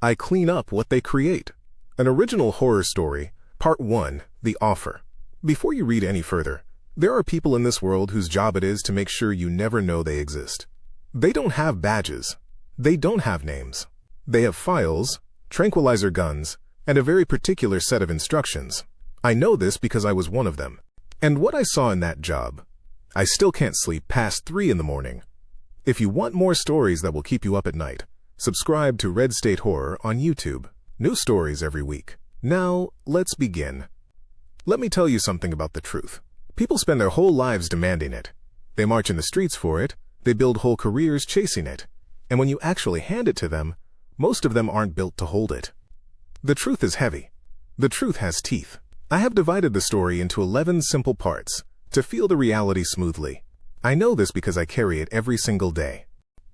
I clean up what they create. An original horror story, Part 1, The Offer. Before you read any further, there are people in this world whose job it is to make sure you never know they exist. They don't have badges. They don't have names. They have files, tranquilizer guns, and a very particular set of instructions. I know this because I was one of them. And what I saw in that job, I still can't sleep past 3 in the morning. If you want more stories that will keep you up at night, subscribe to Red State Horror on YouTube. New stories every week. Now, let's begin. Let me tell you something about the truth. People spend their whole lives demanding it. They march in the streets for it. They build whole careers chasing it. And when you actually hand it to them, most of them aren't built to hold it. The truth is heavy. The truth has teeth. I have divided the story into 11 simple parts to feel the reality smoothly. I know this because I carry it every single day.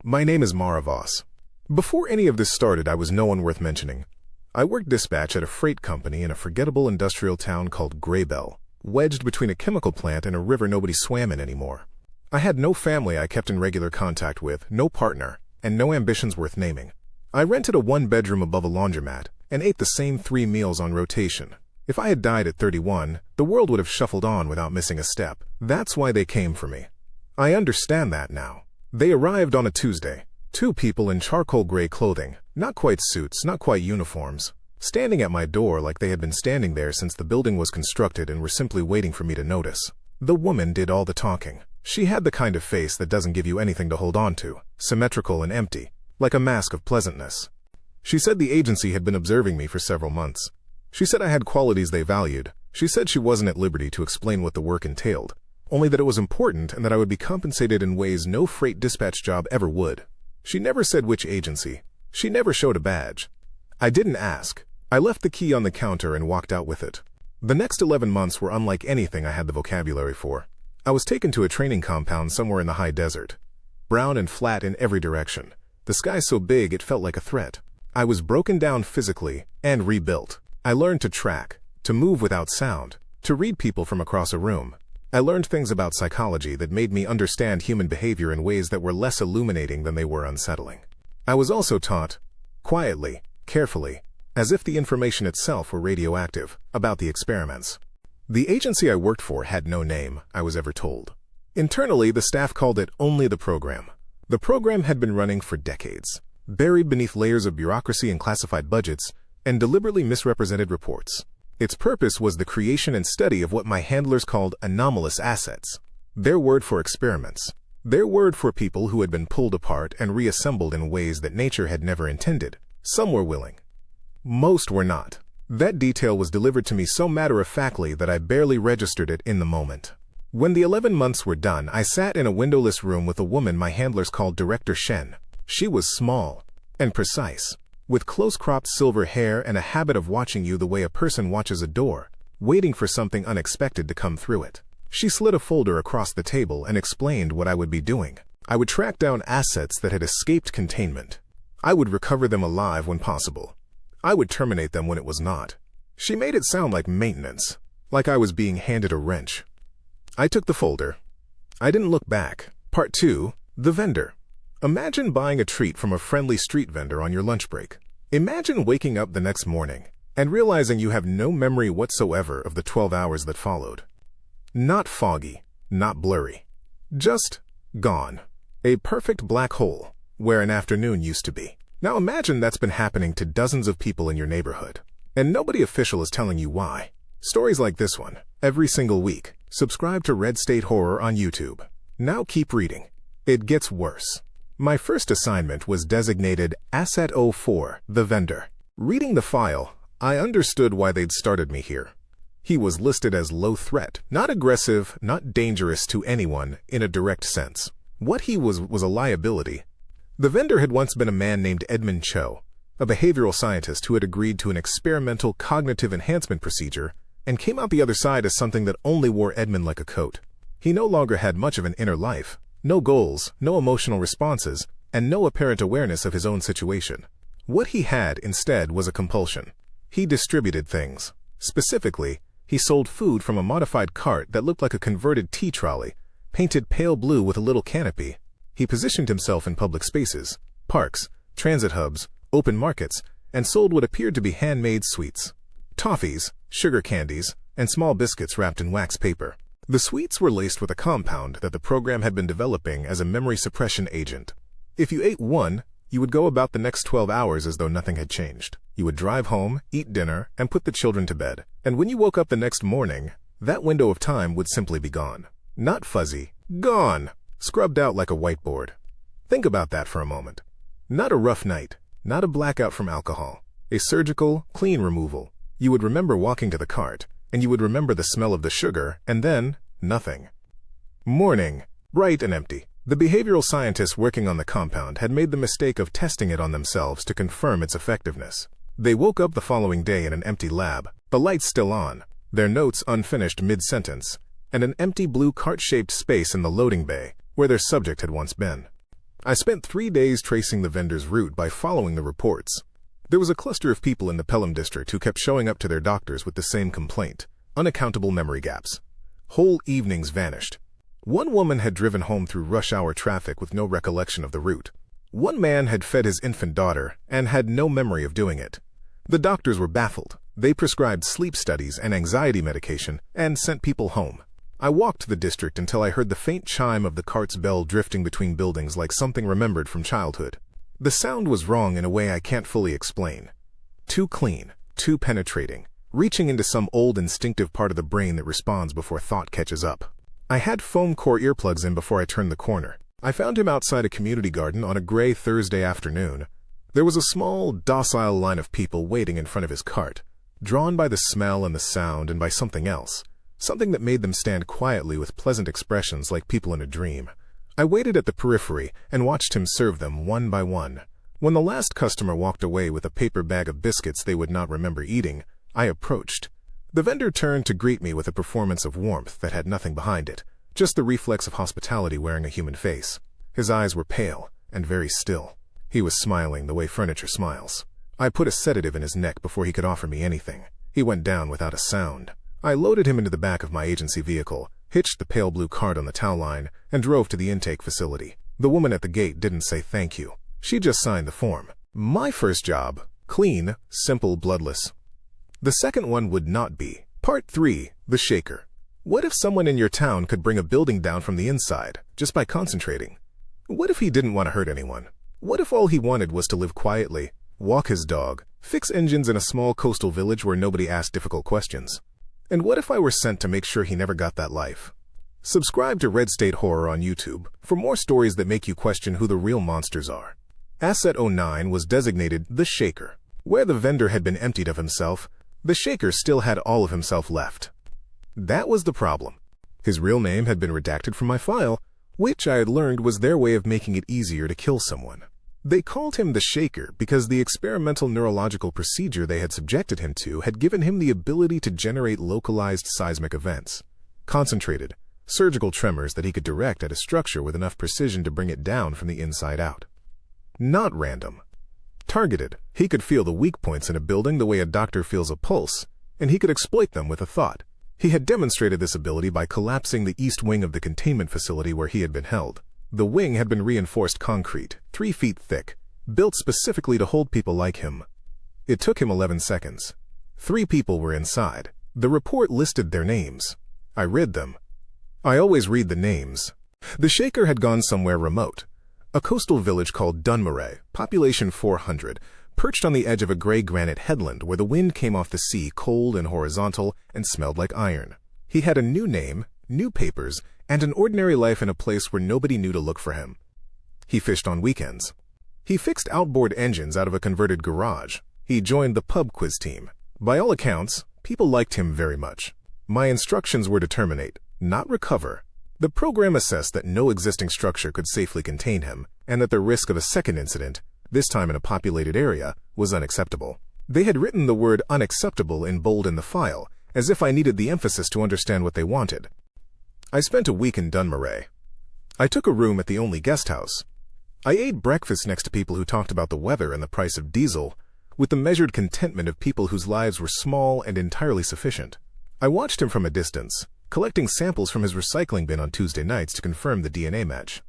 My name is Mara Voss. Before any of this started, I was no one worth mentioning. I worked dispatch at a freight company in a forgettable industrial town called Graybell, wedged between a chemical plant and a river nobody swam in anymore. I had no family I kept in regular contact with, no partner, and no ambitions worth naming. I rented a 1-bedroom above a laundromat and ate the same 3 meals on rotation. If I had died at 31, the world would have shuffled on without missing a step. That's why they came for me. I understand that now. They arrived on a Tuesday. 2 people in charcoal gray clothing, not quite suits, not quite uniforms, standing at my door like they had been standing there since the building was constructed and were simply waiting for me to notice. The woman did all the talking. She had the kind of face that doesn't give you anything to hold on to, symmetrical and empty, like a mask of pleasantness. She said the agency had been observing me for several months. She said I had qualities they valued. She said she wasn't at liberty to explain what the work entailed, only that it was important and that I would be compensated in ways no freight dispatch job ever would. She never said which agency. She never showed a badge. I didn't ask. I left the key on the counter and walked out with it. The next 11 months were unlike anything I had the vocabulary for. I was taken to a training compound somewhere in the high desert. Brown and flat in every direction. The sky so big it felt like a threat. I was broken down physically and rebuilt. I learned to track, to move without sound, to read people from across a room. I learned things about psychology that made me understand human behavior in ways that were less illuminating than they were unsettling. I was also taught, quietly, carefully, as if the information itself were radioactive, about the experiments. The agency I worked for had no name, I was ever told. Internally, the staff called it only the program. The program had been running for decades, buried beneath layers of bureaucracy and classified budgets, and deliberately misrepresented reports. Its purpose was the creation and study of what my handlers called anomalous assets. Their word for experiments. Their word for people who had been pulled apart and reassembled in ways that nature had never intended. Some were willing. Most were not. That detail was delivered to me so matter-of-factly that I barely registered it in the moment. When the 11 months were done, I sat in a windowless room with a woman my handlers called Director Shen. She was small and precise, with close-cropped silver hair and a habit of watching you the way a person watches a door, waiting for something unexpected to come through it. She slid a folder across the table and explained what I would be doing. I would track down assets that had escaped containment. I would recover them alive when possible. I would terminate them when it was not. She made it sound like maintenance, like I was being handed a wrench. I took the folder. I didn't look back. Part 2, The Vendor. Imagine buying a treat from a friendly street vendor on your lunch break. Imagine waking up the next morning and realizing you have no memory whatsoever of the 12 hours that followed. Not foggy, not blurry. Just gone. A perfect black hole where an afternoon used to be. Now imagine that's been happening to dozens of people in your neighborhood, and nobody official is telling you why. Stories like this one, every single week. Subscribe to Red State Horror on YouTube. Now keep reading. It gets worse. My first assignment was designated Asset 04, the vendor. Reading the file, I understood why they'd started me here. He was listed as low threat, not aggressive, not dangerous to anyone in a direct sense. What he was a liability. The vendor had once been a man named Edmund Cho, a behavioral scientist who had agreed to an experimental cognitive enhancement procedure and came out the other side as something that only wore Edmund like a coat. He no longer had much of an inner life. No goals, no emotional responses, and no apparent awareness of his own situation. What he had, instead, was a compulsion. He distributed things. Specifically, he sold food from a modified cart that looked like a converted tea trolley, painted pale blue with a little canopy. He positioned himself in public spaces, parks, transit hubs, open markets, and sold what appeared to be handmade sweets. Toffees, sugar candies, and small biscuits wrapped in wax paper. The sweets were laced with a compound that the program had been developing as a memory suppression agent. If you ate one, you would go about the next 12 hours as though nothing had changed. You would drive home, eat dinner, and put the children to bed. And when you woke up the next morning, that window of time would simply be gone. Not fuzzy, gone, scrubbed out like a whiteboard. Think about that for a moment. Not a rough night, not a blackout from alcohol, a surgical, clean removal. You would remember walking to the cart, and you would remember the smell of the sugar, and then nothing. Morning, bright and empty. The behavioral scientists working on the compound had made the mistake of testing it on themselves to confirm its effectiveness. They woke up the following day in an empty lab, the lights still on, their notes unfinished mid-sentence, and an empty blue cart-shaped space in the loading bay where their subject had once been. I spent 3 days tracing the vendor's route by following the reports. There was a cluster of people in the Pelham district who kept showing up to their doctors with the same complaint: unaccountable memory gaps. Whole evenings vanished. One woman had driven home through rush-hour traffic with no recollection of the route. One man had fed his infant daughter and had no memory of doing it. The doctors were baffled. They prescribed sleep studies and anxiety medication and sent people home. I walked the district until I heard the faint chime of the cart's bell drifting between buildings like something remembered from childhood. The sound was wrong in a way I can't fully explain. Too clean, too penetrating, reaching into some old instinctive part of the brain that responds before thought catches up. I had foam core earplugs in before I turned the corner. I found him outside a community garden on a gray Thursday afternoon. There was a small, docile line of people waiting in front of his cart, drawn by the smell and the sound and by something else, something that made them stand quietly with pleasant expressions like people in a dream. I waited at the periphery and watched him serve them one by one. When the last customer walked away with a paper bag of biscuits they would not remember eating, I approached. The vendor turned to greet me with a performance of warmth that had nothing behind it, just the reflex of hospitality wearing a human face. His eyes were pale and very still. He was smiling the way furniture smiles. I put a sedative in his neck before he could offer me anything. He went down without a sound. I loaded him into the back of my agency vehicle, hitched the pale blue cart on the tow line, and drove to the intake facility. The woman at the gate didn't say thank you. She just signed the form. My first job: clean, simple, bloodless. The second one would not be. Part 3, the shaker. What if someone in your town could bring a building down from the inside, just by concentrating? What if he didn't want to hurt anyone? What if all he wanted was to live quietly, walk his dog, fix engines in a small coastal village where nobody asked difficult questions? And what if I were sent to make sure he never got that life? Subscribe to Red State Horror on YouTube for more stories that make you question who the real monsters are. Asset 09 was designated the Shaker. Where the vendor had been emptied of himself, the Shaker still had all of himself left. That was the problem. His real name had been redacted from my file, which I had learned was their way of making it easier to kill someone. They called him the Shaker because the experimental neurological procedure they had subjected him to had given him the ability to generate localized seismic events, concentrated, surgical tremors that he could direct at a structure with enough precision to bring it down from the inside out. Not random. Targeted. He could feel the weak points in a building the way a doctor feels a pulse, and he could exploit them with a thought. He had demonstrated this ability by collapsing the east wing of the containment facility where he had been held. The wing had been reinforced concrete, 3 feet thick, built specifically to hold people like him. It took him 11 seconds. 3 people were inside. The report listed their names. I read them. I always read the names. The Shaker had gone somewhere remote. A coastal village called Dunmurray, population 400, perched on the edge of a gray granite headland where the wind came off the sea cold and horizontal and smelled like iron. He had a new name, new papers, and an ordinary life in a place where nobody knew to look for him. He fished on weekends. He fixed outboard engines out of a converted garage. He joined the pub quiz team. By all accounts, people liked him very much. My instructions were to terminate, not recover. The program assessed that no existing structure could safely contain him, and that the risk of a second incident, this time in a populated area, was unacceptable. They had written the word unacceptable in bold in the file, as if I needed the emphasis to understand what they wanted. I spent a week in Dunmurray. I took a room at the only guest house. I ate breakfast next to people who talked about the weather and the price of diesel, with the measured contentment of people whose lives were small and entirely sufficient. I watched him from a distance, collecting samples from his recycling bin on Tuesday nights to confirm the DNA match.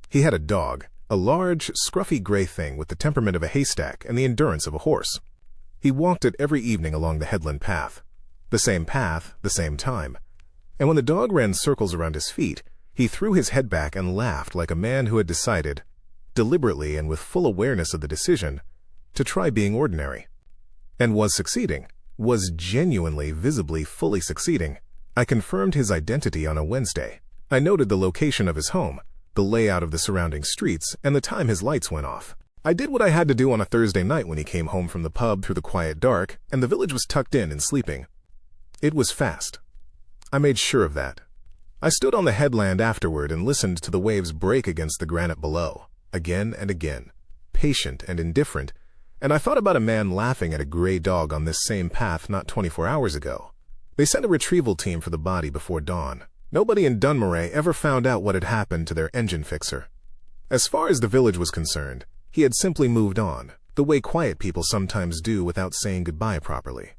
He had a dog, a large, scruffy gray thing with the temperament of a haystack and the endurance of a horse. He walked it every evening along the headland path. The same path, the same time. And when the dog ran circles around his feet, he threw his head back and laughed like a man who had decided, deliberately and with full awareness of the decision, to try being ordinary. And was succeeding, was genuinely, visibly, fully succeeding. I confirmed his identity on a Wednesday. I noted the location of his home, the layout of the surrounding streets, and the time his lights went off. I did what I had to do on a Thursday night when he came home from the pub through the quiet dark, and the village was tucked in and sleeping. It was fast. I made sure of that. I stood on the headland afterward and listened to the waves break against the granite below, again and again, patient and indifferent, and I thought about a man laughing at a gray dog on this same path not 24 hours ago. They sent a retrieval team for the body before dawn. Nobody in Dunmurray ever found out what had happened to their engine fixer. As far as the village was concerned, he had simply moved on, the way quiet people sometimes do without saying goodbye properly.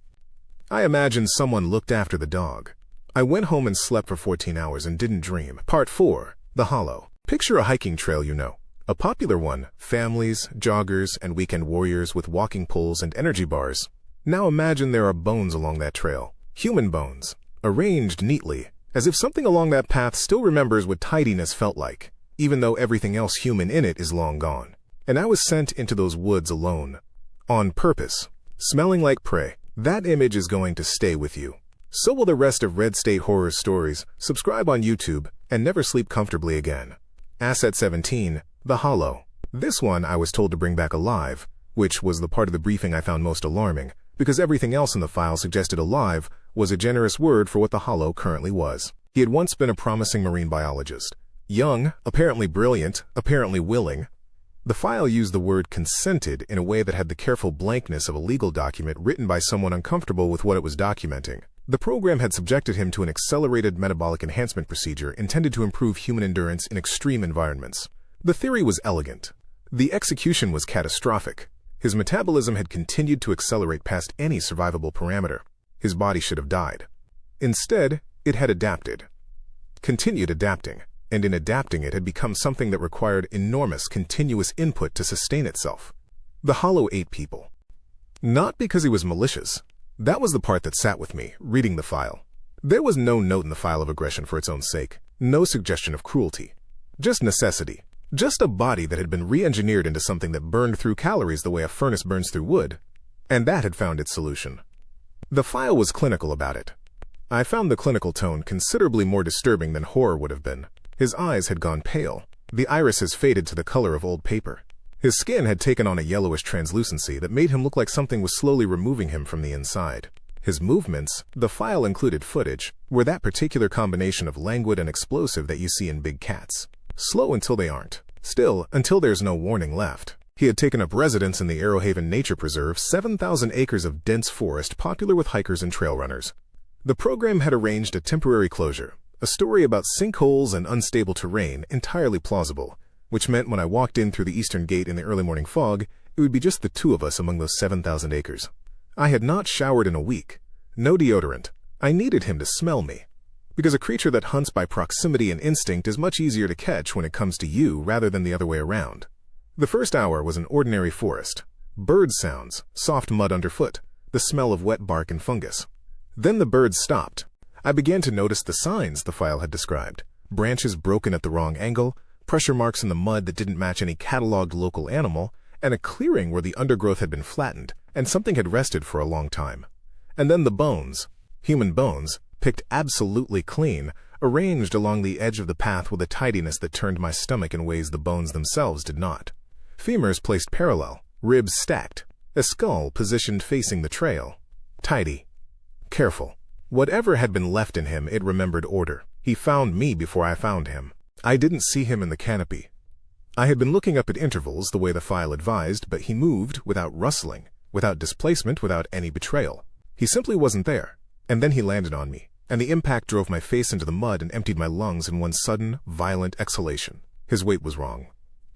I imagined someone looked after the dog. I went home and slept for 14 hours and didn't dream. Part 4. The Hollow. Picture a hiking trail you know. A popular one, families, joggers, and weekend warriors with walking poles and energy bars. Now imagine there are bones along that trail. Human bones, arranged neatly, as if something along that path still remembers what tidiness felt like, even though everything else human in it is long gone. And I was sent into those woods alone, on purpose, smelling like prey. That image is going to stay with you. So will the rest of Red State Horror Stories. Subscribe on YouTube and never sleep comfortably again. Asset 17, The Hollow. This one I was told to bring back alive, which was the part of the briefing I found most alarming, because everything else in the file suggested alive was a generous word for what the Hollow currently was. He had once been a promising marine biologist. Young, apparently brilliant, apparently willing. The file used the word consented in a way that had the careful blankness of a legal document written by someone uncomfortable with what it was documenting. The program had subjected him to an accelerated metabolic enhancement procedure intended to improve human endurance in extreme environments. The theory was elegant. The execution was catastrophic. His metabolism had continued to accelerate past any survivable parameter. His body should have died. Instead, it had adapted, continued adapting, and in adapting it had become something that required enormous continuous input to sustain itself. The Hollow ate people. Not because he was malicious. That was the part that sat with me, reading the file. There was no note in the file of aggression for its own sake, no suggestion of cruelty. Just necessity. Just a body that had been re-engineered into something that burned through calories the way a furnace burns through wood, and that had found its solution. The file was clinical about it. I found the clinical tone considerably more disturbing than horror would have been. His eyes had gone pale. The irises faded to the color of old paper. His skin had taken on a yellowish translucency that made him look like something was slowly removing him from the inside. His movements, the file included footage, were that particular combination of languid and explosive that you see in big cats. Slow until they aren't. Still, until there's no warning left. He had taken up residence in the Arrowhaven Nature Preserve, 7,000 acres of dense forest popular with hikers and trail runners. The program had arranged a temporary closure, a story about sinkholes and unstable terrain entirely plausible, which meant when I walked in through the eastern gate in the early morning fog, it would be just the two of us among those 7,000 acres. I had not showered in a week. No deodorant. I needed him to smell me. Because a creature that hunts by proximity and instinct is much easier to catch when it comes to you rather than the other way around. The first hour was an ordinary forest. Bird sounds, soft mud underfoot, the smell of wet bark and fungus. Then the birds stopped. I began to notice the signs the file had described. Branches broken at the wrong angle, pressure marks in the mud that didn't match any cataloged local animal, and a clearing where the undergrowth had been flattened, and something had rested for a long time. And then the bones, human bones, picked absolutely clean, arranged along the edge of the path with a tidiness that turned my stomach in ways the bones themselves did not. Femurs placed parallel, ribs stacked, a skull positioned facing the trail. Tidy. Careful. Whatever had been left in him, it remembered order. He found me before I found him. I didn't see him in the canopy. I had been looking up at intervals the way the file advised, but he moved without rustling, without displacement, without any betrayal. He simply wasn't there. And then he landed on me, and the impact drove my face into the mud and emptied my lungs in one sudden, violent exhalation. His weight was wrong.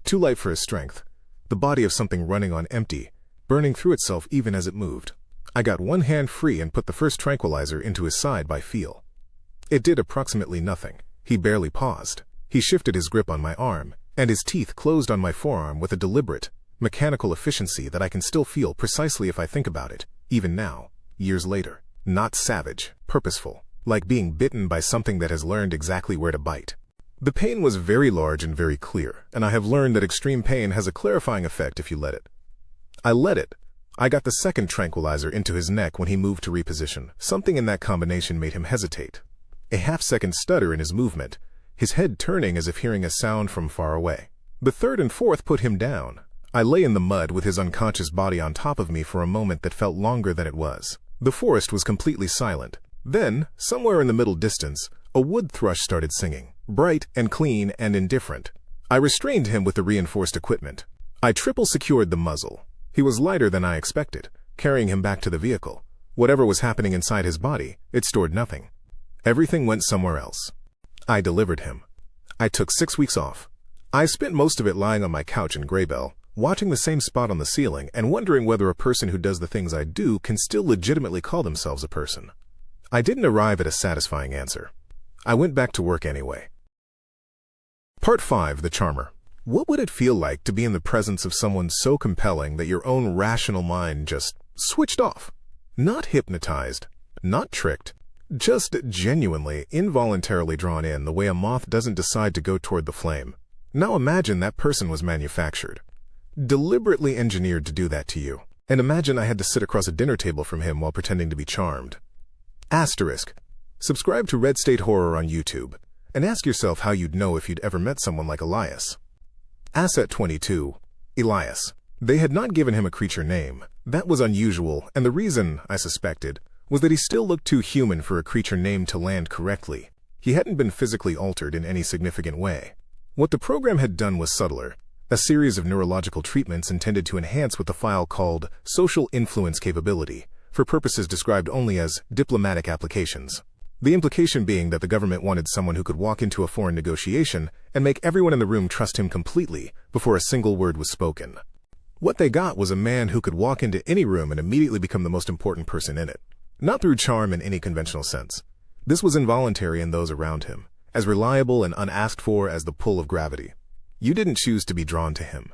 Too light for his strength. The body of something running on empty, burning through itself even as it moved. I got one hand free and put the first tranquilizer into his side by feel. It did approximately nothing. He barely paused. He shifted his grip on my arm. and his teeth closed on my forearm with a deliberate, mechanical efficiency that I can still feel precisely if I think about it, even now, years later. Not savage, purposeful, like being bitten by something that has learned exactly where to bite. The pain was very large and very clear, and I have learned that extreme pain has a clarifying effect if you let it. I let it. I got the second tranquilizer into his neck when he moved to reposition. Something in that combination made him hesitate. A half-second stutter in his movement, his head turning as if hearing a sound from far away. The third and fourth put him down. I lay in the mud with his unconscious body on top of me for a moment that felt longer than it was. The forest was completely silent. Then, somewhere in the middle distance, a wood thrush started singing, bright and clean and indifferent. I restrained him with the reinforced equipment. I triple secured the muzzle. He was lighter than I expected, carrying him back to the vehicle. Whatever was happening inside his body, it stored nothing. Everything went somewhere else. I delivered him. I took 6 weeks off. I spent most of it lying on my couch in Graybell, watching the same spot on the ceiling and wondering whether a person who does the things I do can still legitimately call themselves a person. I didn't arrive at a satisfying answer. I went back to work anyway. Part 5. The Charmer. What would it feel like to be in the presence of someone so compelling that your own rational mind just switched off? Not hypnotized, not tricked, just genuinely, involuntarily drawn in the way a moth doesn't decide to go toward the flame. Now imagine that person was manufactured, deliberately engineered to do that to you. And imagine I had to sit across a dinner table from him while pretending to be charmed. Asterisk. Subscribe to Red State Horror on YouTube, and ask yourself how you'd know if you'd ever met someone like Elias. Asset 22. Elias. They had not given him a creature name. That was unusual, and the reason, I suspected, was that he still looked too human for a creature name to land correctly. He hadn't been physically altered in any significant way. What the program had done was subtler, a series of neurological treatments intended to enhance what the file called social influence capability, for purposes described only as diplomatic applications. The implication being that the government wanted someone who could walk into a foreign negotiation and make everyone in the room trust him completely before a single word was spoken. What they got was a man who could walk into any room and immediately become the most important person in it. Not through charm in any conventional sense. This was involuntary in those around him, as reliable and unasked for as the pull of gravity. You didn't choose to be drawn to him.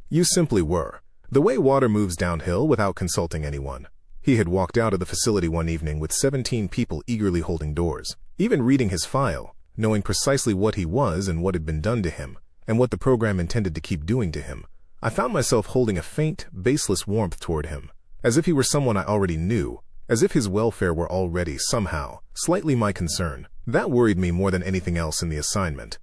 You simply were, the way water moves downhill without consulting anyone. He had walked out of the facility one evening with 17 people eagerly holding doors. Even reading his file, knowing precisely what he was and what had been done to him, and what the program intended to keep doing to him, I found myself holding a faint, baseless warmth toward him, as if he were someone I already knew, as if his welfare were already, somehow, slightly my concern. That worried me more than anything else in the assignment.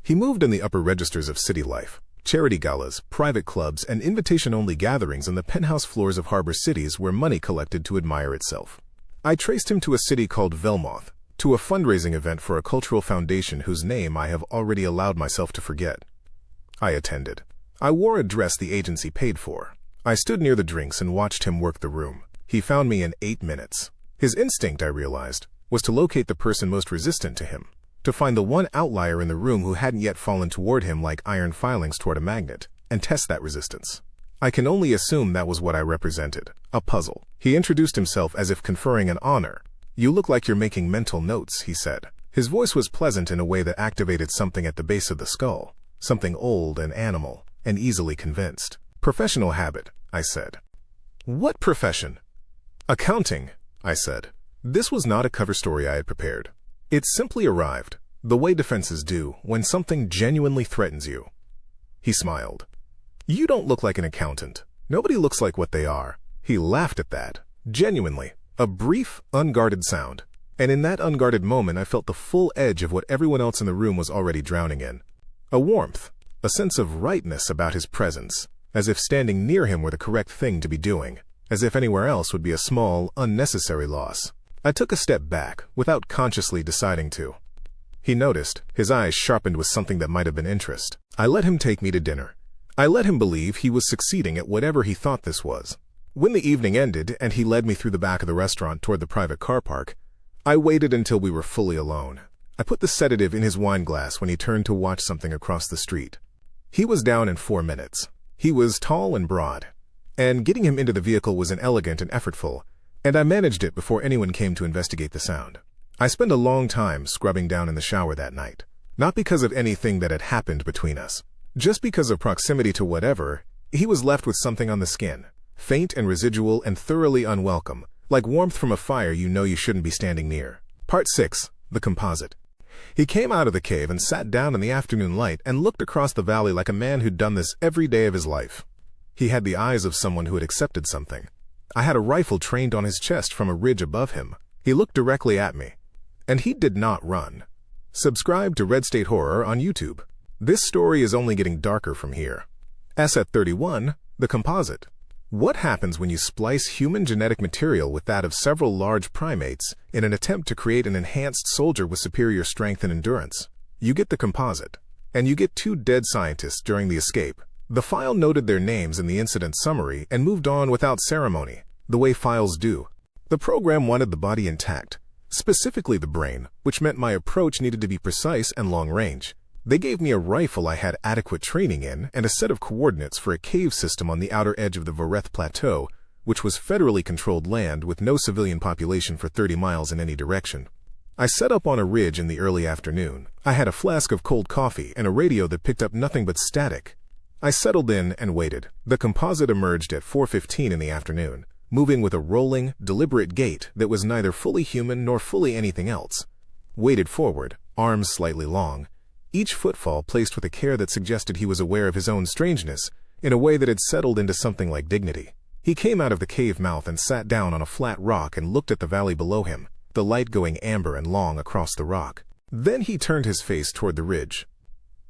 He moved in the upper registers of city life. Charity galas, private clubs, and invitation-only gatherings on the penthouse floors of harbor cities where money collected to admire itself. I traced him to a city called Velmoth, to a fundraising event for a cultural foundation whose name I have already allowed myself to forget. I attended. I wore a dress the agency paid for. I stood near the drinks and watched him work the room. He found me in 8 minutes. His instinct, I realized, was to locate the person most resistant to him, to find the one outlier in the room who hadn't yet fallen toward him like iron filings toward a magnet, and test that resistance. I can only assume that was what I represented, a puzzle. He introduced himself as if conferring an honor. "You look like you're making mental notes," he said. His voice was pleasant in a way that activated something at the base of the skull, something old and animal, and easily convinced. "Professional habit," I said. "What profession?" "Accounting," I said. This was not a cover story I had prepared. It simply arrived, the way defenses do, when something genuinely threatens you. He smiled. "You don't look like an accountant. Nobody looks like what they are." He laughed at that, genuinely, a brief, unguarded sound. And in that unguarded moment I felt the full edge of what everyone else in the room was already drowning in. A warmth, a sense of rightness about his presence, as if standing near him were the correct thing to be doing, as if anywhere else would be a small, unnecessary loss. I took a step back, without consciously deciding to. He noticed, his eyes sharpened with something that might have been interest. I let him take me to dinner. I let him believe he was succeeding at whatever he thought this was. When the evening ended and he led me through the back of the restaurant toward the private car park, I waited until we were fully alone. I put the sedative in his wine glass when he turned to watch something across the street. He was down in 4 minutes. He was tall and broad, and getting him into the vehicle was inelegant and effortful, and I managed it before anyone came to investigate the sound. I spent a long time scrubbing down in the shower that night, not because of anything that had happened between us, Just because of proximity to whatever, he was left with something on the skin, faint and residual and thoroughly unwelcome, like warmth from a fire you know you shouldn't be standing near. Part 6. The Composite. He came out of the cave and sat down in the afternoon light and looked across the valley like a man who'd done this every day of his life. He had the eyes of someone who had accepted something. I had a rifle trained on his chest from a ridge above him. He looked directly at me. And he did not run. Subscribe to Red State Horror on YouTube. This story is only getting darker from here. Asset 31. The Composite. What happens when you splice human genetic material with that of several large primates in an attempt to create an enhanced soldier with superior strength and endurance? You get the composite. And you get 2 dead scientists during the escape. The file noted their names in the incident summary and moved on without ceremony, the way files do. The program wanted the body intact, specifically the brain, which meant my approach needed to be precise and long range. They gave me a rifle I had adequate training in and a set of coordinates for a cave system on the outer edge of the Vareth Plateau, which was federally controlled land with no civilian population for 30 miles in any direction. I set up on a ridge in the early afternoon. I had a flask of cold coffee and a radio that picked up nothing but static. I settled in and waited. The composite emerged at 4:15 in the afternoon, moving with a rolling, deliberate gait that was neither fully human nor fully anything else. Weighted forward, arms slightly long, each footfall placed with a care that suggested he was aware of his own strangeness, in a way that had settled into something like dignity. He came out of the cave mouth and sat down on a flat rock and looked at the valley below him, the light going amber and long across the rock. Then he turned his face toward the ridge.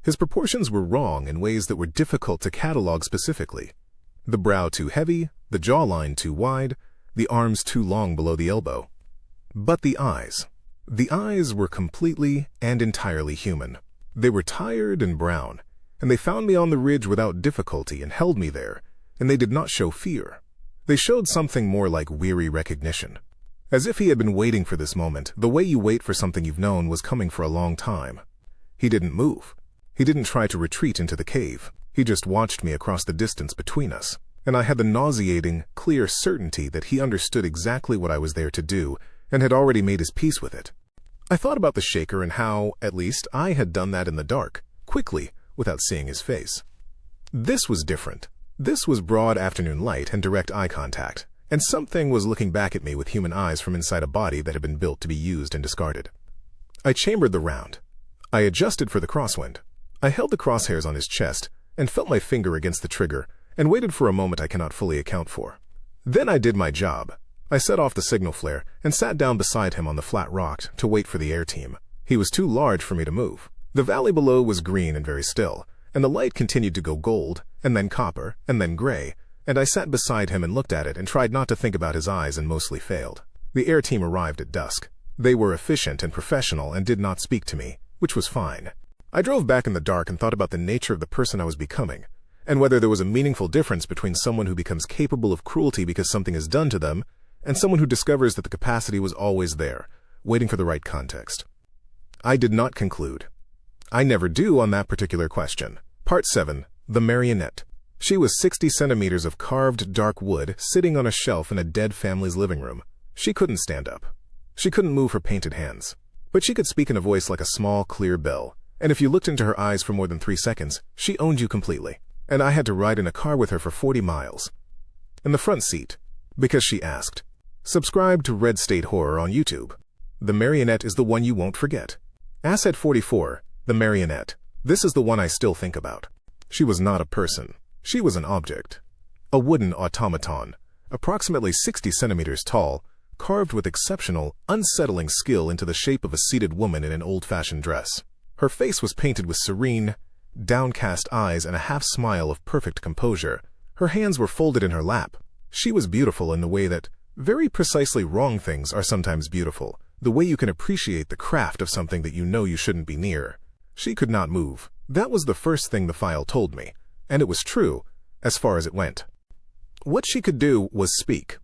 His proportions were wrong in ways that were difficult to catalog specifically. The brow too heavy, the jawline too wide, the arms too long below the elbow. But the eyes were completely and entirely human. They were tired and brown, and they found me on the ridge without difficulty and held me there, and they did not show fear. They showed something more like weary recognition. As if he had been waiting for this moment, the way you wait for something you've known was coming for a long time. He didn't move. He didn't try to retreat into the cave. He just watched me across the distance between us, and I had the nauseating, clear certainty that he understood exactly what I was there to do and had already made his peace with it. I thought about the shaker and how, at least, I had done that in the dark, quickly, without seeing his face. This was different. This was broad afternoon light and direct eye contact, and something was looking back at me with human eyes from inside a body that had been built to be used and discarded. I chambered the round. I adjusted for the crosswind. I held the crosshairs on his chest and felt my finger against the trigger and waited for a moment I cannot fully account for. Then I did my job. I set off the signal flare and sat down beside him on the flat rock to wait for the air team. He was too large for me to move. The valley below was green and very still, and the light continued to go gold, and then copper, and then gray, and I sat beside him and looked at it and tried not to think about his eyes and mostly failed. The air team arrived at dusk. They were efficient and professional and did not speak to me, which was fine. I drove back in the dark and thought about the nature of the person I was becoming, and whether there was a meaningful difference between someone who becomes capable of cruelty because something is done to them and someone who discovers that the capacity was always there, waiting for the right context. I did not conclude. I never do on that particular question. Part 7. The Marionette. She was 60 centimeters of carved dark wood sitting on a shelf in a dead family's living room. She couldn't stand up. She couldn't move her painted hands. But she could speak in a voice like a small, clear bell. And if you looked into her eyes for more than 3 seconds, she owned you completely. And I had to ride in a car with her for 40 miles. In the front seat. Because she asked. Subscribe to Red State Horror on YouTube. The Marionette is the one you won't forget. Asset 44. The Marionette. This is the one I still think about. She was not a person. She was an object. A wooden automaton, approximately 60 centimeters tall, carved with exceptional, unsettling skill into the shape of a seated woman in an old-fashioned dress. Her face was painted with serene, downcast eyes and a half-smile of perfect composure. Her hands were folded in her lap. She was beautiful in the way that very precisely wrong things are sometimes beautiful, the way you can appreciate the craft of something that you know you shouldn't be near. She could not move. That was the first thing the file told me, and it was true, as far as it went. What she could do was speak.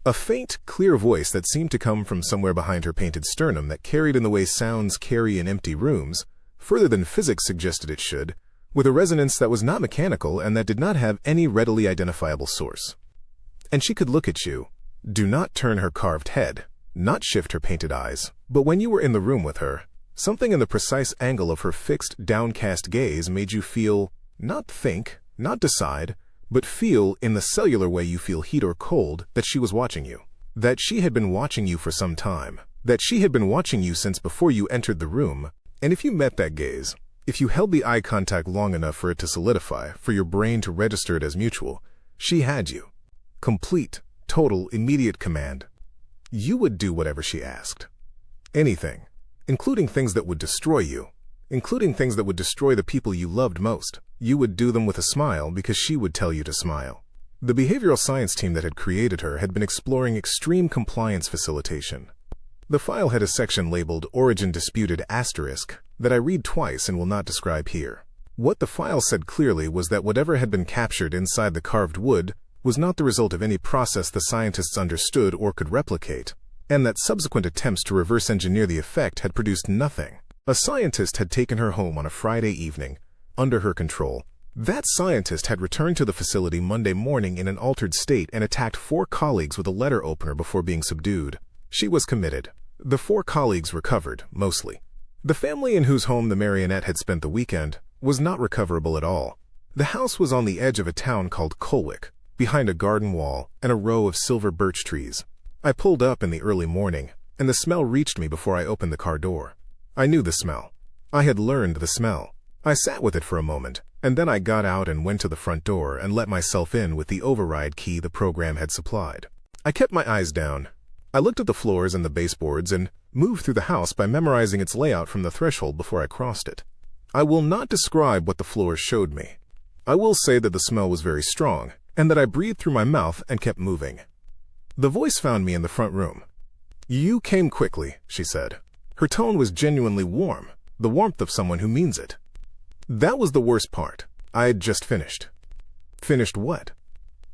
A faint, clear voice that seemed to come from somewhere behind her painted sternum that carried in the way sounds carry in empty rooms, further than physics suggested it should, with a resonance that was not mechanical and that did not have any readily identifiable source. And she could look at you. Do not turn her carved head, not shift her painted eyes, but when you were in the room with her, something in the precise angle of her fixed, downcast gaze made you feel Not think, not decide, but feel in the cellular way you feel heat or cold that she was watching you. That she had been watching you for some time. That she had been watching you since before you entered the room. And if you met that gaze, if you held the eye contact long enough for it to solidify, for your brain to register it as mutual, she had you. Complete, total, immediate command. You would do whatever she asked. Anything, including things that would destroy you, including things that would destroy the people you loved most. You would do them with a smile because she would tell you to smile. The behavioral science team that had created her had been exploring extreme compliance facilitation. The file had a section labeled Origin Disputed Asterisk that I read twice and will not describe here. What the file said clearly was that whatever had been captured inside the carved wood was not the result of any process the scientists understood or could replicate, and that subsequent attempts to reverse engineer the effect had produced nothing. A scientist had taken her home on a Friday evening, under her control. That scientist had returned to the facility Monday morning in an altered state and attacked 4 colleagues with a letter opener before being subdued. She was committed. The 4 colleagues recovered, mostly. The family in whose home the marionette had spent the weekend was not recoverable at all. The house was on the edge of a town called Colwick, behind a garden wall and a row of silver birch trees. I pulled up in the early morning, and the smell reached me before I opened the car door. I knew the smell. I had learned the smell. I sat with it for a moment, and then I got out and went to the front door and let myself in with the override key the program had supplied. I kept my eyes down. I looked at the floors and the baseboards and moved through the house by memorizing its layout from the threshold before I crossed it. I will not describe what the floors showed me. I will say that the smell was very strong, and that I breathed through my mouth and kept moving. The voice found me in the front room. "You came quickly," she said. Her tone was genuinely warm, the warmth of someone who means it. That was the worst part. I had just finished. Finished what?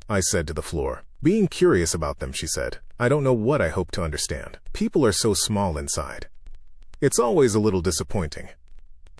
I said to the floor. Being curious about them, she said. I don't know what I hope to understand. People are so small inside. It's always a little disappointing.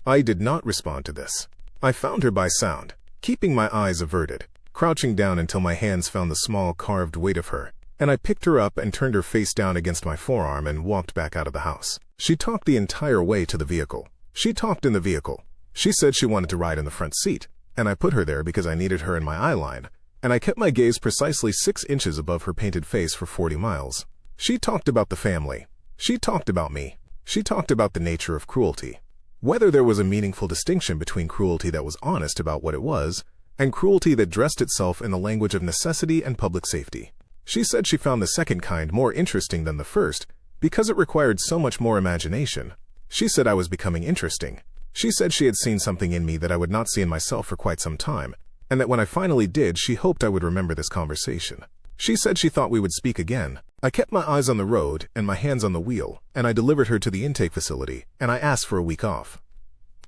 I did not respond to this. I found her by sound, keeping my eyes averted, crouching down until my hands found the small carved weight of her, and I picked her up and turned her face down against my forearm and walked back out of the house. She talked the entire way to the vehicle. She talked in the vehicle. She said she wanted to ride in the front seat, and I put her there because I needed her in my eye line, and I kept my gaze precisely 6 inches above her painted face for 40 miles. She talked about the family. She talked about me. She talked about the nature of cruelty. Whether there was a meaningful distinction between cruelty that was honest about what it was, and cruelty that dressed itself in the language of necessity and public safety. She said she found the second kind more interesting than the first because it required so much more imagination. She said I was becoming interesting. She said she had seen something in me that I would not see in myself for quite some time, and that when I finally did, she hoped I would remember this conversation. She said she thought we would speak again. I kept my eyes on the road and my hands on the wheel, and I delivered her to the intake facility, and I asked for a week off.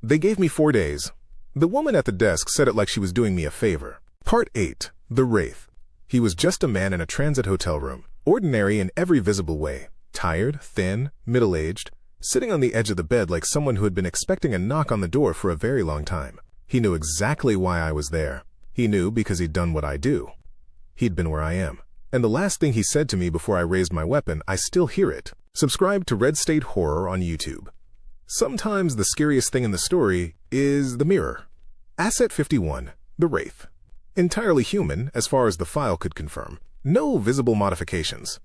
They gave me 4 days. The woman at the desk said it like she was doing me a favor. Part 8. The Wraith. He was just a man in a transit hotel room, ordinary in every visible way, tired, thin, middle-aged, sitting on the edge of the bed like someone who had been expecting a knock on the door for a very long time. He knew exactly why I was there. He knew because he'd done what I do. He'd been where I am. And the last thing he said to me before I raised my weapon, I still hear it. Subscribe to Red State Horror on YouTube. Sometimes the scariest thing in the story is the mirror. Asset 51, The Wraith. Entirely human, as far as the file could confirm. No visible modifications.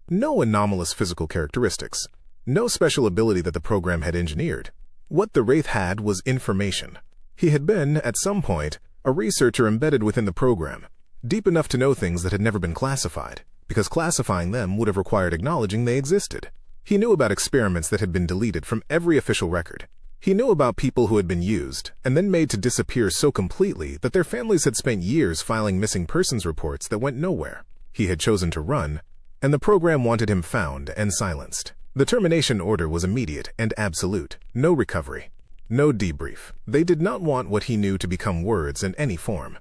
No anomalous physical characteristics. No special ability that the program had engineered. What the Wraith had was information. He had been, at some point, a researcher embedded within the program, deep enough to know things that had never been classified, because classifying them would have required acknowledging they existed. He knew about experiments that had been deleted from every official record. He knew about people who had been used and then made to disappear so completely that their families had spent years filing missing persons reports that went nowhere. He had chosen to run, and the program wanted him found and silenced. The termination order was immediate and absolute. No recovery. No debrief. They did not want what he knew to become words in any form.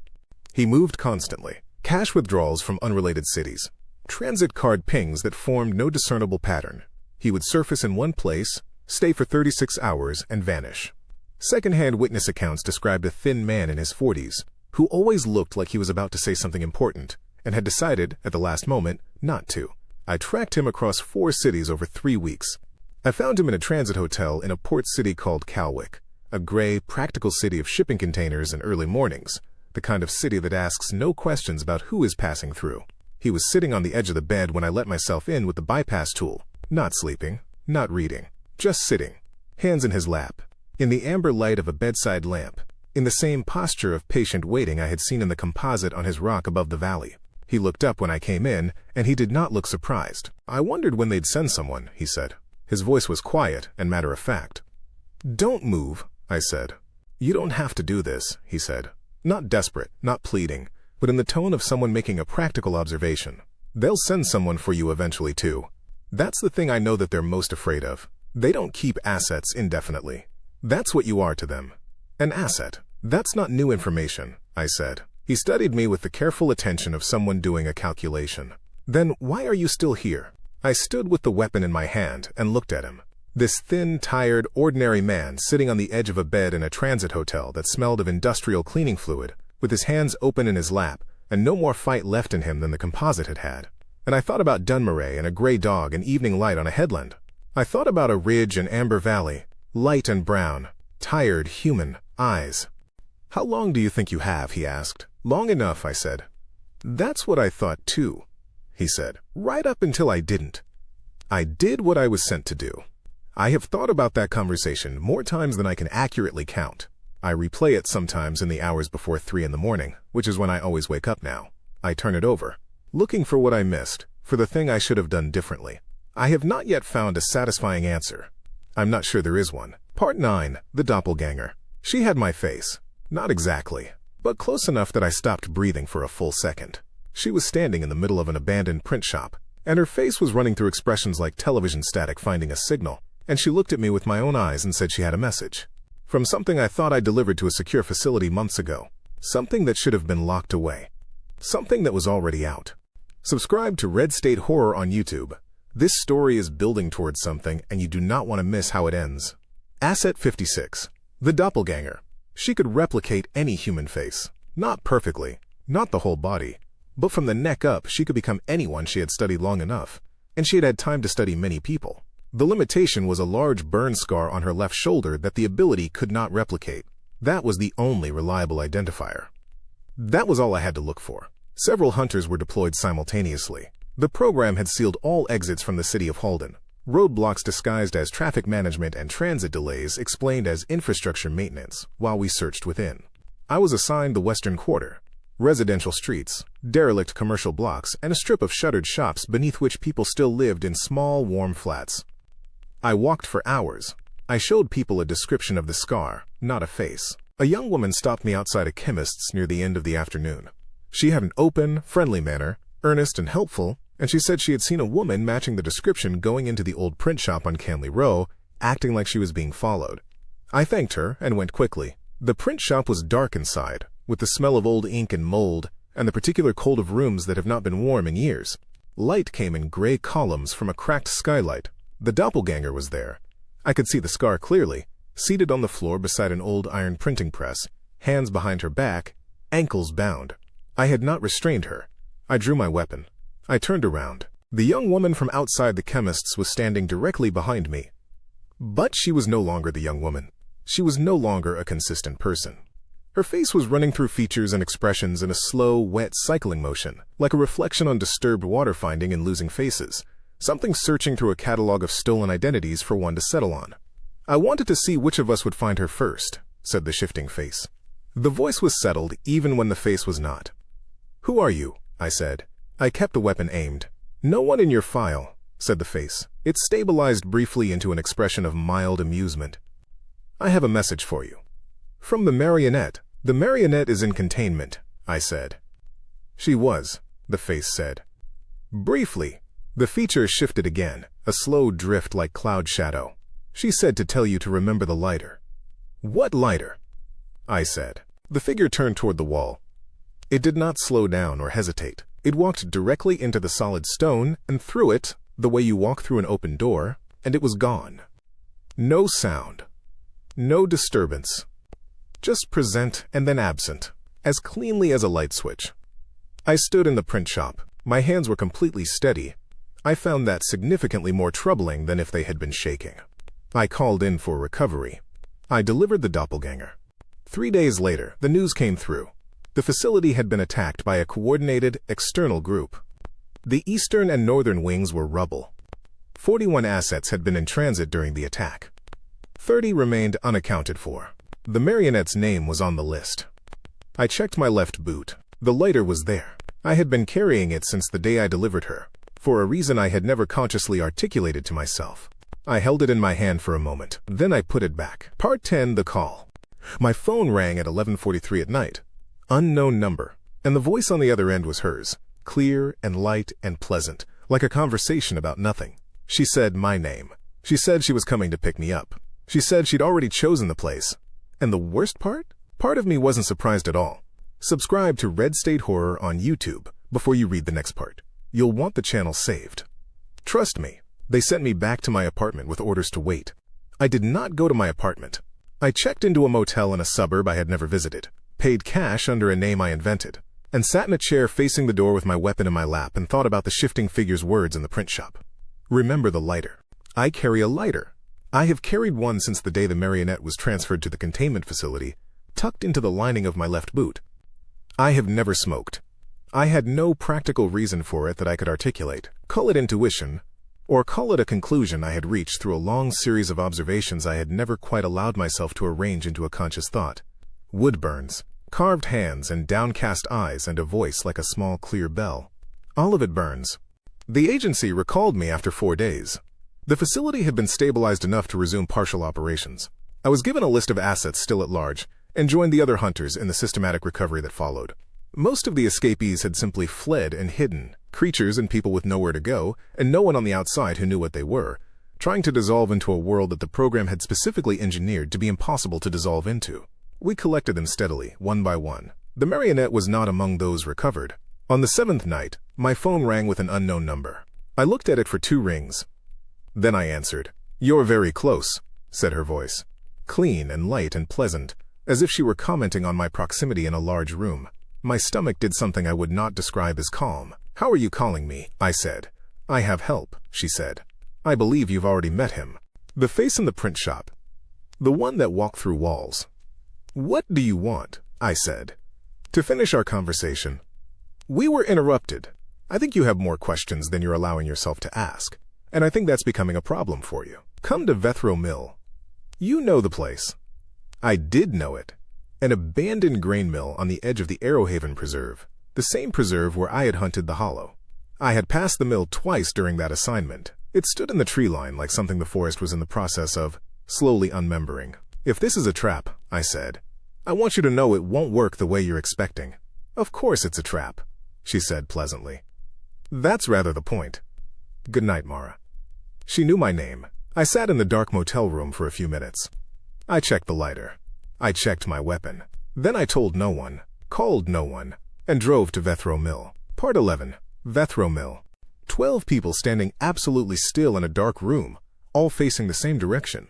He moved constantly. Cash withdrawals from unrelated cities. Transit card pings that formed no discernible pattern. He would surface in one place, stay for 36 hours, and vanish. Second-hand witness accounts described a thin man in his 40s, who always looked like he was about to say something important, and had decided, at the last moment, not to. I tracked him across 4 cities over 3 weeks. I found him in a transit hotel in a port city called Calwick, a gray, practical city of shipping containers and early mornings, the kind of city that asks no questions about who is passing through. He was sitting on the edge of the bed when I let myself in with the bypass tool, not sleeping, not reading, just sitting, hands in his lap, in the amber light of a bedside lamp, in the same posture of patient waiting I had seen in the composite on his rock above the valley. He looked up when I came in, and he did not look surprised. "I wondered when they'd send someone," he said. His voice was quiet and matter-of-fact. "Don't move," I said. "You don't have to do this," he said. Not desperate, not pleading, but in the tone of someone making a practical observation. "They'll send someone for you eventually, too. That's the thing I know that they're most afraid of. They don't keep assets indefinitely. That's what you are to them. An asset. That's not new information," I said. He studied me with the careful attention of someone doing a calculation. "Then why are you still here?" I stood with the weapon in my hand and looked at him. This thin, tired, ordinary man sitting on the edge of a bed in a transit hotel that smelled of industrial cleaning fluid, with his hands open in his lap, and no more fight left in him than the composite had had. And I thought about Dunmurray and a gray dog and evening light on a headland. I thought about a ridge and amber valley, light and brown, tired, human eyes. "How long do you think you have?" he asked. "Long enough," I said. "That's what I thought too," he said. "Right up until I didn't. I did what I was sent to do." I have thought about that conversation more times than I can accurately count. I replay it sometimes in the hours before 3 in the morning, which is when I always wake up now. I turn it over, looking for what I missed, for the thing I should have done differently. I have not yet found a satisfying answer. I'm not sure there is one. Part 9, The Doppelganger. She had my face. Not exactly, but close enough that I stopped breathing for a full second. She was standing in the middle of an abandoned print shop, and her face was running through expressions like television static finding a signal, and she looked at me with my own eyes and said she had a message. From something I thought I delivered to a secure facility months ago. Something that should have been locked away. Something that was already out. Subscribe to Red State Horror on YouTube. This story is building towards something, and you do not want to miss how it ends. Asset 56. The Doppelganger. She could replicate any human face. Not perfectly, not the whole body, but from the neck up she could become anyone she had studied long enough, and she had had time to study many people. The limitation was a large burn scar on her left shoulder that the ability could not replicate. That was the only reliable identifier. That was all I had to look for. Several hunters were deployed simultaneously. The program had sealed all exits from the city of Halden. Roadblocks disguised as traffic management and transit delays explained as infrastructure maintenance while we searched within. I was assigned the Western Quarter, residential streets, derelict commercial blocks, and a strip of shuttered shops beneath which people still lived in small, warm flats. I walked for hours. I showed people a description of the scar, not a face. A young woman stopped me outside a chemist's near the end of the afternoon. She had an open, friendly manner, earnest and helpful, and she said she had seen a woman matching the description going into the old print shop on Canley Row, acting like she was being followed. I thanked her and went quickly. The print shop was dark inside, with the smell of old ink and mold, and the particular cold of rooms that have not been warm in years. Light came in gray columns from a cracked skylight. The doppelganger was there. I could see the scar clearly, seated on the floor beside an old iron printing press, hands behind her back, ankles bound. I had not restrained her. I drew my weapon. I turned around. The young woman from outside the chemist's was standing directly behind me. But she was no longer the young woman. She was no longer a consistent person. Her face was running through features and expressions in a slow, wet cycling motion, like a reflection on disturbed water finding in Losing Faces, something searching through a catalog of stolen identities for one to settle on. "I wanted to see which of us would find her first," said the shifting face. The voice was settled even when the face was not. "Who are you?" I said. I kept the weapon aimed. "No one in your file," said the face. It stabilized briefly into an expression of mild amusement. "I have a message for you." "From the marionette." "The marionette is in containment," I said. "She was," the face said. Briefly, the feature shifted again, a slow drift like cloud shadow. "She said to tell you to remember the lighter." "What lighter?" I said. The figure turned toward the wall. It did not slow down or hesitate. It walked directly into the solid stone and through it, the way you walk through an open door, and it was gone. No sound. No disturbance. Just present and then absent, as cleanly as a light switch. I stood in the print shop. My hands were completely steady. I found that significantly more troubling than if they had been shaking. I called in for recovery. I delivered the doppelganger. 3 days later, the news came through. The facility had been attacked by a coordinated, external group. The eastern and northern wings were rubble. 41 assets had been in transit during the attack. 30 remained unaccounted for. The marionette's name was on the list. I checked my left boot. The lighter was there. I had been carrying it since the day I delivered her, for a reason I had never consciously articulated to myself. I held it in my hand for a moment. Then I put it back. Part 10, the call. My phone rang at 11:43 at night. Unknown number, and the voice on the other end was hers, clear and light and pleasant, like a conversation about nothing. She said my name. She said she was coming to pick me up. She said she'd already chosen the place. And the worst part? Part of me wasn't surprised at all. Subscribe to Red State Horror on YouTube before you read the next part. You'll want the channel saved. Trust me, they sent me back to my apartment with orders to wait. I did not go to my apartment. I checked into a motel in a suburb I had never visited, paid cash under a name I invented, and sat in a chair facing the door with my weapon in my lap and thought about the shifting figures' words in the print shop. Remember the lighter. I carry a lighter. I have carried one since the day the marionette was transferred to the containment facility, tucked into the lining of my left boot. I have never smoked. I had no practical reason for it that I could articulate. Call it intuition, or call it a conclusion I had reached through a long series of observations I had never quite allowed myself to arrange into a conscious thought. Wood burns, carved hands and downcast eyes and a voice like a small clear bell. All of it burns. The agency recalled me after 4 days. The facility had been stabilized enough to resume partial operations. I was given a list of assets still at large and joined the other hunters in the systematic recovery that followed. Most of the escapees had simply fled and hidden, creatures and people with nowhere to go, and no one on the outside who knew what they were, trying to dissolve into a world that the program had specifically engineered to be impossible to dissolve into. We collected them steadily, one by one. The marionette was not among those recovered. On the 7th night, my phone rang with an unknown number. I looked at it for 2 rings. Then I answered. "You're very close," said her voice. Clean and light and pleasant, as if she were commenting on my proximity in a large room. My stomach did something I would not describe as calm. "How are you calling me?" I said. "I have help," she said. "I believe you've already met him. The face in the print shop. The one that walked through walls." "What do you want?" I said. "To finish our conversation." "We were interrupted. I think you have more questions than you're allowing yourself to ask, and I think that's becoming a problem for you. Come to Vethro Mill. You know the place." I did know it. An abandoned grain mill on the edge of the Arrowhaven Preserve, the same preserve where I had hunted the Hollow. I had passed the mill twice during that assignment. It stood in the tree line like something the forest was in the process of slowly unmembering. "If this is a trap," I said, "I want you to know it won't work the way you're expecting." "Of course it's a trap," she said pleasantly. "That's rather the point. Good night, Mara." She knew my name. I sat in the dark motel room for a few minutes. I checked the lighter. I checked my weapon. Then I told no one, called no one, and drove to Vethro Mill. Part 11. Vethro Mill. 12 people standing absolutely still in a dark room, all facing the same direction.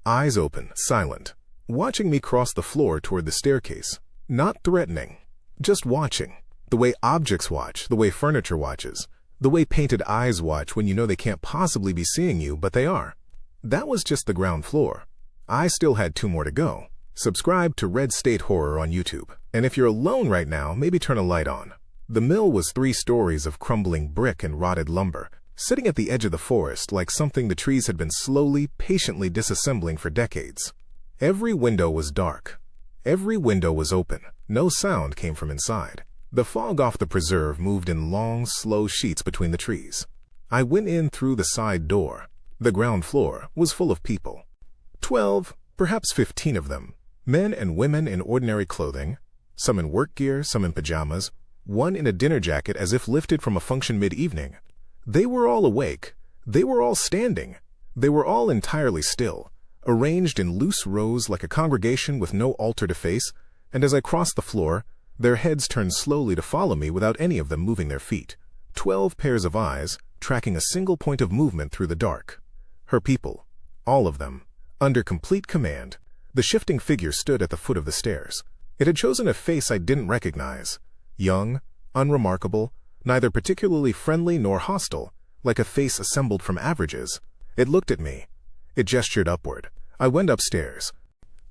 Eyes open, silent, watching me cross the floor toward the staircase. Not threatening, just watching. The way objects watch, the way furniture watches, the way painted eyes watch when you know they can't possibly be seeing you, but they are. That was just the ground floor. I still had 2 more to go. Subscribe to Red State Horror on YouTube. And if you're alone right now, maybe turn a light on. The mill was 3 stories of crumbling brick and rotted lumber, sitting at the edge of the forest like something the trees had been slowly, patiently disassembling for decades. Every window was dark. Every window was open. No sound came from inside. The fog off the preserve moved in long, slow sheets between the trees. I went in through the side door. The ground floor was full of people. 12, perhaps 15 of them. Men and women in ordinary clothing, some in work gear, some in pajamas, one in a dinner jacket as if lifted from a function mid-evening. They were all awake. They were all standing. They were all entirely still, arranged in loose rows like a congregation with no altar to face, and as I crossed the floor, their heads turned slowly to follow me without any of them moving their feet. 12 pairs of eyes, tracking a single point of movement through the dark. Her people, all of them, under complete command. The shifting figure stood at the foot of the stairs. It had chosen a face I didn't recognize. Young, unremarkable, neither particularly friendly nor hostile, like a face assembled from averages. It looked at me. It gestured upward. I went upstairs.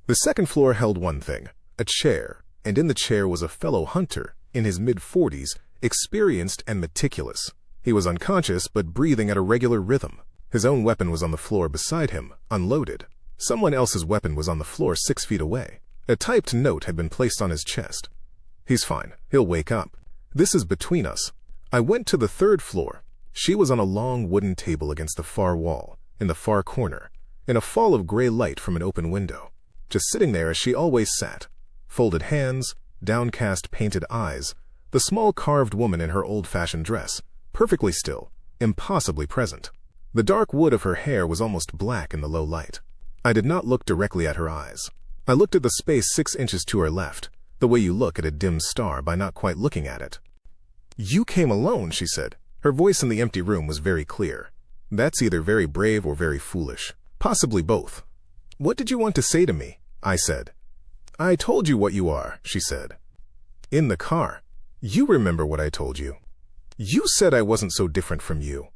The second floor held one thing, a chair, and in the chair was a fellow hunter, in his mid-40s, experienced and meticulous. He was unconscious but breathing at a regular rhythm. His own weapon was on the floor beside him, unloaded. Someone else's weapon was on the floor 6 feet away. A typed note had been placed on his chest. He's fine. He'll wake up. This is between us. I went to the third floor. She was on a long wooden table against the far wall, in the far corner, in a fall of gray light from an open window. Just sitting there as she always sat. Folded hands, downcast painted eyes, the small carved woman in her old-fashioned dress, perfectly still, impossibly present. The dark wood of her hair was almost black in the low light. I did not look directly at her eyes. I looked at the space 6 inches to her left, the way you look at a dim star by not quite looking at it. "You came alone," she said. Her voice in the empty room was very clear. "That's either very brave or very foolish. Possibly both." "What did you want to say to me?" I said. "I told you what you are," she said. "In the car. You remember what I told you. You said I wasn't so different from you.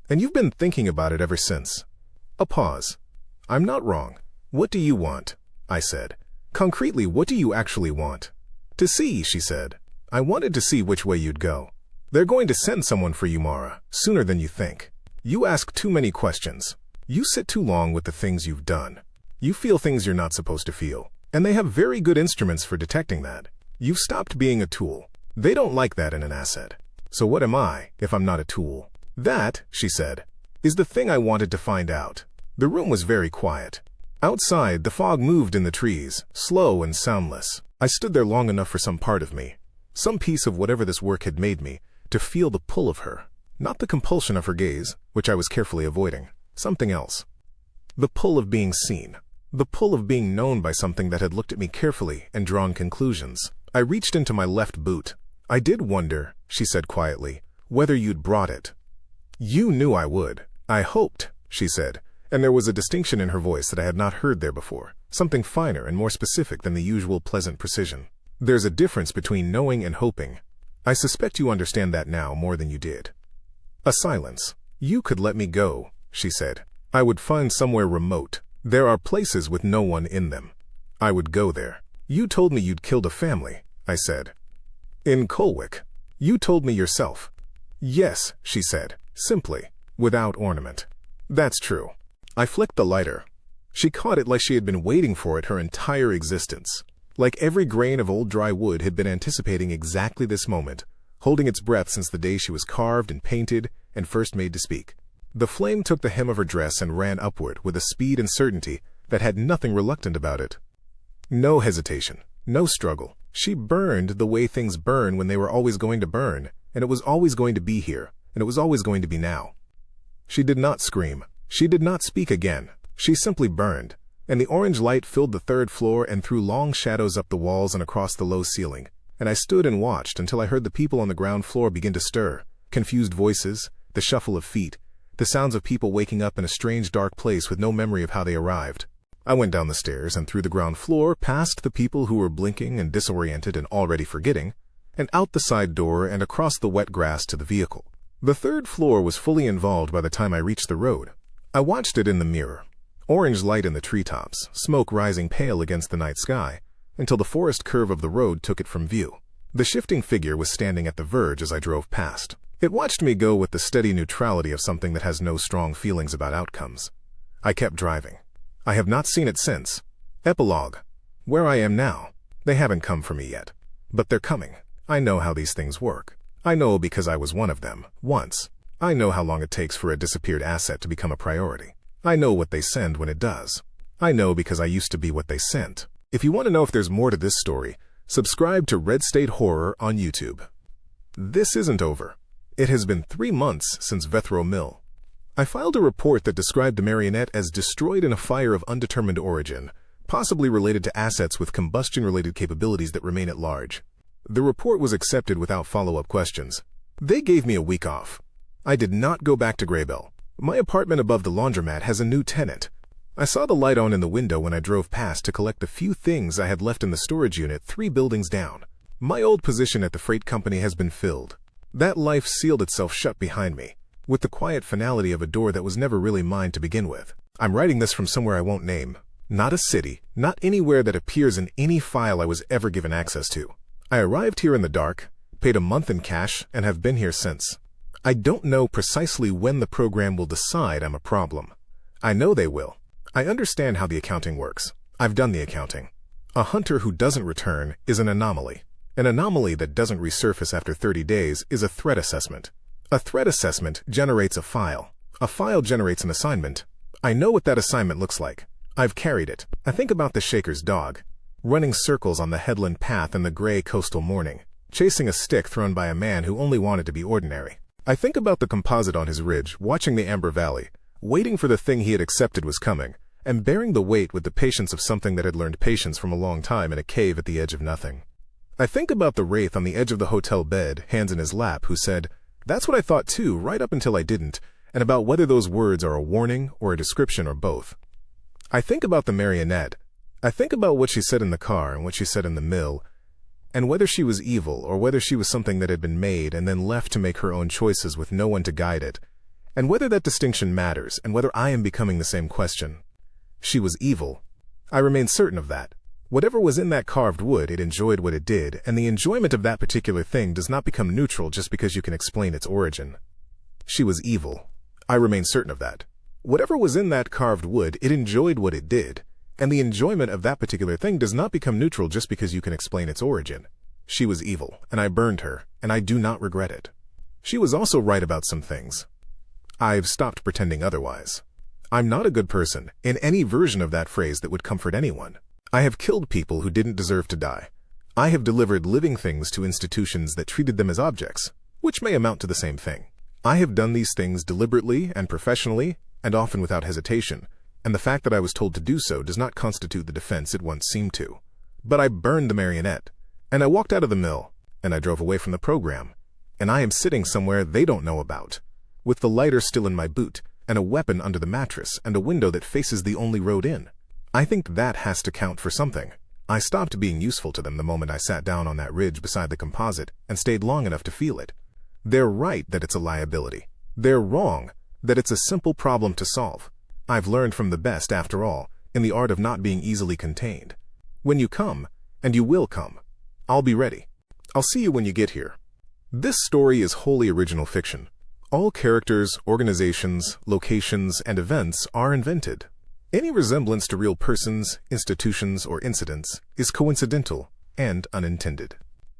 And you've been thinking about it ever since." A pause. "I'm not wrong. What do you want?" I said. "Concretely, what do you actually want?" "To see," she said. "I wanted to see which way you'd go. They're going to send someone for you, Mara, sooner than you think. You ask too many questions. You sit too long with the things you've done. You feel things you're not supposed to feel. And they have very good instruments for detecting that. You've stopped being a tool. They don't like that in an asset. So what am I, if I'm not a tool?" "That," she said, "is the thing I wanted to find out." The room was very quiet. Outside, the fog moved in the trees, slow and soundless. I stood there long enough for some part of me, some piece of whatever this work had made me, to feel the pull of her. Not the compulsion of her gaze, which I was carefully avoiding. Something else. The pull of being seen. The pull of being known by something that had looked at me carefully and drawn conclusions. I reached into my left boot. "I did wonder," she said quietly, "whether you'd brought it." "You knew I would. I hoped," she said, and there was a distinction in her voice that I had not heard there before, something finer and more specific than the usual pleasant precision. "There's a difference between knowing and hoping. I suspect you understand that now more than you did." A silence. "You could let me go," she said. "I would find somewhere remote. There are places with no one in them. I would go there." "You told me you'd killed a family," I said. "In Colwick. You told me yourself." "Yes," she said, simply, without ornament. "That's true." I flicked the lighter. She caught it like she had been waiting for it her entire existence. Like every grain of old dry wood had been anticipating exactly this moment, holding its breath since the day she was carved and painted and first made to speak. The flame took the hem of her dress and ran upward with a speed and certainty that had nothing reluctant about it. No hesitation, no struggle. She burned the way things burn when they were always going to burn, and it was always going to be here, and it was always going to be now. She did not scream. She did not speak again. She simply burned, and the orange light filled the third floor and threw long shadows up the walls and across the low ceiling, and I stood and watched until I heard the people on the ground floor begin to stir, confused voices, the shuffle of feet, the sounds of people waking up in a strange dark place with no memory of how they arrived. I went down the stairs and through the ground floor, past the people who were blinking and disoriented and already forgetting, and out the side door and across the wet grass to the vehicle. The third floor was fully involved by the time I reached the road. I watched it in the mirror. Orange light in the treetops, smoke rising pale against the night sky, until the forest curve of the road took it from view. The shifting figure was standing at the verge as I drove past. It watched me go with the steady neutrality of something that has no strong feelings about outcomes. I kept driving. I have not seen it since. Epilogue. Where I am now. They haven't come for me yet. But they're coming. I know how these things work. I know because I was one of them, once. I know how long it takes for a disappeared asset to become a priority. I know what they send when it does. I know because I used to be what they sent. If you want to know if there's more to this story, subscribe to Red State Horror on YouTube. This isn't over. It has been 3 months since Vethro Mill. I filed a report that described the marionette as destroyed in a fire of undetermined origin, possibly related to assets with combustion-related capabilities that remain at large. The report was accepted without follow-up questions. They gave me a week off. I did not go back to Graybell. My apartment above the laundromat has a new tenant. I saw the light on in the window when I drove past to collect the few things I had left in the storage unit 3 buildings down. My old position at the freight company has been filled. That life sealed itself shut behind me, with the quiet finality of a door that was never really mine to begin with. I'm writing this from somewhere I won't name. Not a city, not anywhere that appears in any file I was ever given access to. I arrived here in the dark, paid a month in cash, and have been here since. I don't know precisely when the program will decide I'm a problem. I know they will. I understand how the accounting works. I've done the accounting. A hunter who doesn't return is an anomaly. An anomaly that doesn't resurface after 30 days is a threat assessment. A threat assessment generates a file. A file generates an assignment. I know what that assignment looks like. I've carried it. I think about the Shaker's dog, running circles on the headland path in the gray coastal morning, chasing a stick thrown by a man who only wanted to be ordinary. I think about the composite on his ridge, watching the Amber Valley, waiting for the thing he had accepted was coming, and bearing the weight with the patience of something that had learned patience from a long time in a cave at the edge of nothing. I think about the wraith on the edge of the hotel bed, hands in his lap, who said, "That's what I thought too, right up until I didn't," and about whether those words are a warning or a description or both. I think about the marionette. I think about what she said in the car and what she said in the mill, and whether she was evil or whether she was something that had been made and then left to make her own choices with no one to guide it, and whether that distinction matters and whether I am becoming the same question. She was evil. I remain certain of that. Whatever was in that carved wood, it enjoyed what it did, and the enjoyment of that particular thing does not become neutral just because you can explain its origin. She was evil. I remain certain of that. Whatever was in that carved wood, it enjoyed what it did, and the enjoyment of that particular thing does not become neutral just because you can explain its origin. She was evil, and I burned her, and I do not regret it. She was also right about some things. I've stopped pretending otherwise. I'm not a good person, in any version of that phrase that would comfort anyone. I have killed people who didn't deserve to die. I have delivered living things to institutions that treated them as objects, which may amount to the same thing. I have done these things deliberately and professionally, and often without hesitation, and the fact that I was told to do so does not constitute the defense it once seemed to. But I burned the marionette, and I walked out of the mill, and I drove away from the program, and I am sitting somewhere they don't know about, with the lighter still in my boot, and a weapon under the mattress, and a window that faces the only road in. I think that has to count for something. I stopped being useful to them the moment I sat down on that ridge beside the composite and stayed long enough to feel it. They're right that it's a liability. They're wrong that it's a simple problem to solve. I've learned from the best, after all, in the art of not being easily contained. When you come, and you will come, I'll be ready. I'll see you when you get here. This story is wholly original fiction. All characters, organizations, locations, and events are invented. Any resemblance to real persons, institutions, or incidents is coincidental and unintended.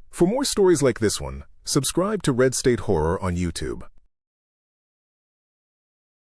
For more stories like this one, subscribe to Red State Horror on YouTube.